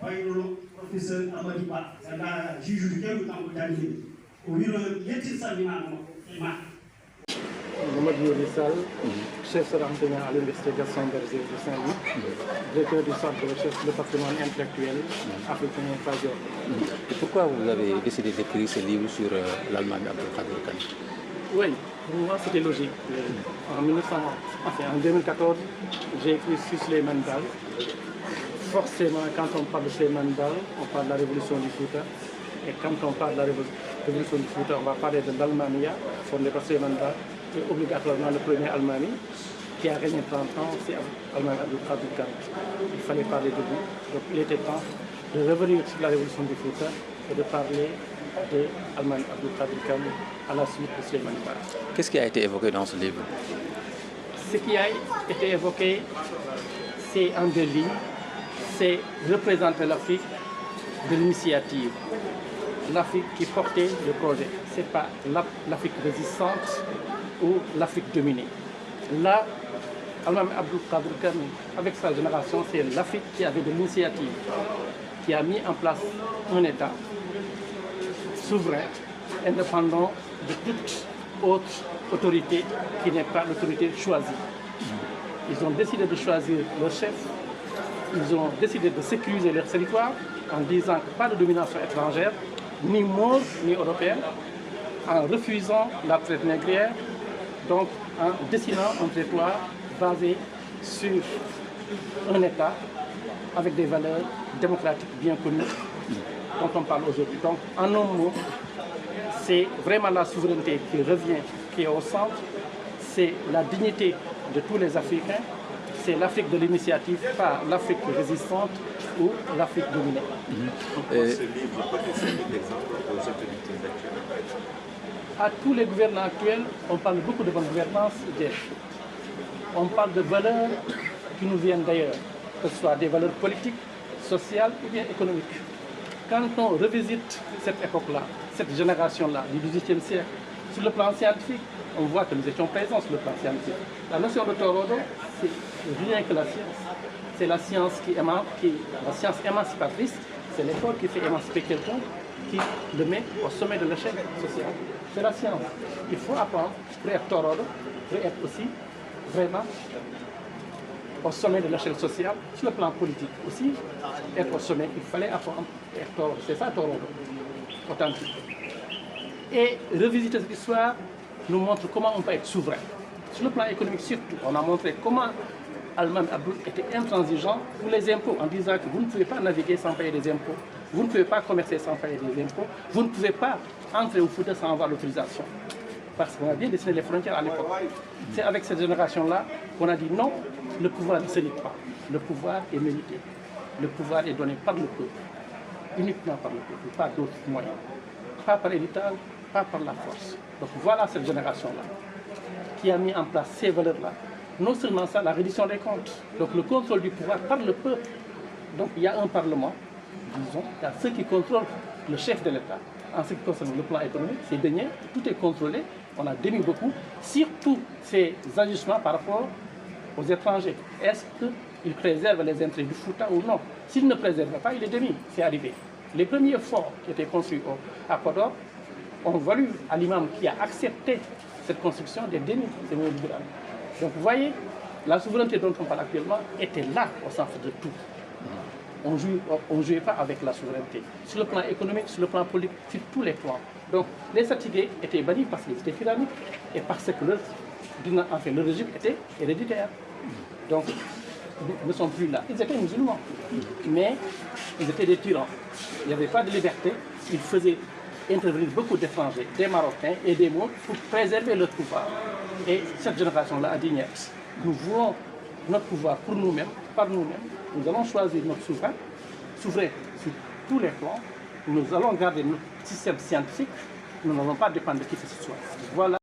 wayno professeur Amady Ba sanda juge du Kédougou kanko jangini o wino yetti salminama e ma Mamadou Yori Sall, chef d'enseignant à l'Université Gaston Berger de Saint-Louis, directeur du centre de recherche de patrimoine intellectuel africain Fajor. Pourquoi vous avez décidé d'écrire ce livre sur l'Allemagne Abdelkader Kane? Oui, pour moi c'était logique. En 2014, j'ai écrit sur Souleymane Baal. Forcément, quand on parle de Souleymane Baal, on parle de la révolution du Fouta. Et quand on parle de la révolution du Fouta, on va parler de l'Allemagne fondée par Souleymane Baal. Et obligatoirement le premier Allemagne qui a régné 30 ans, c'est Allemagne Abdelkader Kane. Il fallait parler de lui. Donc il était temps de revenir sur la révolution du Fouta et de parler de Allemagne Abdelkader Kane à la suite de Souleymane Baal. Qu'est-ce qui a été évoqué dans ce livre? Ce qui a été évoqué, c'est en deux lignes, c'est représenter l'Afrique de l'initiative. L'Afrique qui portait le projet. Ce n'est pas l'Afrique résistante ou l'Afrique dominée. Là, Allemagne Abdelkader Kane, avec sa génération, c'est l'Afrique qui avait de l'initiative, qui a mis en place un État souverain, indépendant de toute autre autorité qui n'est pas l'autorité choisie. Ils ont décidé de choisir leur chef, ils ont décidé de sécuriser leur territoire en disant que pas de domination étrangère, ni maure ni européenne, en refusant la traite négrière, donc en dessinant un territoire basé sur un État avec des valeurs démocratiques bien connues dont on parle aujourd'hui. Donc en un mot, c'est vraiment la souveraineté qui revient, qui est au centre, c'est la dignité de tous les Africains, c'est l'Afrique de l'initiative, pas l'Afrique résistante ou l'Afrique dominée. Pourquoi ce livre peut être l'exemple aux autorités actuelles? À tous les gouvernants actuels, on parle beaucoup de bonne gouvernance. On parle de valeurs qui nous viennent d'ailleurs, que ce soit des valeurs politiques, sociales ou bien économiques. Quand on revisite cette époque-là, cette génération-là du XVIIIe siècle, sur le plan scientifique, on voit que nous étions présents sur le plan scientifique. La notion de Torodo, c'est rien que la science. C'est la science la science émancipatrice, c'est l'effort qui fait émanciper quelqu'un, qui le met au sommet de l'échelle sociale. C'est la science. Il faut apprendre pour être Torodo, pour être aussi vraiment au sommet de l'échelle sociale, sur le plan politique aussi, être au sommet, il fallait apprendre à être Torodo. C'est ça Torodo, authentique. Et revisiter cette histoire nous montre comment on peut être souverain. Sur le plan économique surtout, on a montré comment Allemagne était intransigeant pour les impôts en disant que vous ne pouvez pas naviguer sans payer des impôts, vous ne pouvez pas commercer sans payer des impôts, vous ne pouvez pas entrer au Fouta sans avoir l'autorisation. Parce qu'on a bien dessiné les frontières à l'époque. C'est avec cette génération-là qu'on a dit non, le pouvoir ne se lie pas. Le pouvoir est mérité. Le pouvoir est donné par le peuple, uniquement par le peuple, pas d'autres moyens. Pas par héritage, pas par la force. Donc voilà cette génération-là qui a mis en place ces valeurs-là. Non seulement ça, la reddition des comptes, donc le contrôle du pouvoir par le peuple. Donc il y a un parlement, disons, il y a ceux qui contrôlent le chef de l'État. En ce qui concerne le plan économique, c'est dénié, tout est contrôlé, on a démis beaucoup, surtout ces ajustements par rapport aux étrangers. Est-ce qu'ils préservent les intérêts du Fouta ou non? S'ils ne préservent pas, il est démis, c'est arrivé. Les premiers forts qui étaient construits à Podor ont valu à l'imam qui a accepté cette construction des démis, c'est mon libéral. Donc vous voyez, la souveraineté dont on parle actuellement était là au centre de tout. On ne jouait pas avec la souveraineté. Sur le plan économique, sur le plan politique, sur tous les plans. Donc les fatigués étaient bannis parce qu'ils étaient tyranniques et parce que le régime était héréditaire. Donc ils ne sont plus là. Ils étaient musulmans, mais ils étaient des tyrans. Il n'y avait pas de liberté. Ils faisaient intervenir beaucoup d'étrangers, des Marocains et des Maures pour préserver leur pouvoir. Et cette génération-là a dit niet. Nous voulons notre pouvoir pour nous-mêmes, par nous-mêmes. Nous allons choisir notre souverain sur tous les plans. Nous allons garder notre système scientifique. Nous n'allons pas dépendre de qui que ce soit. Voilà.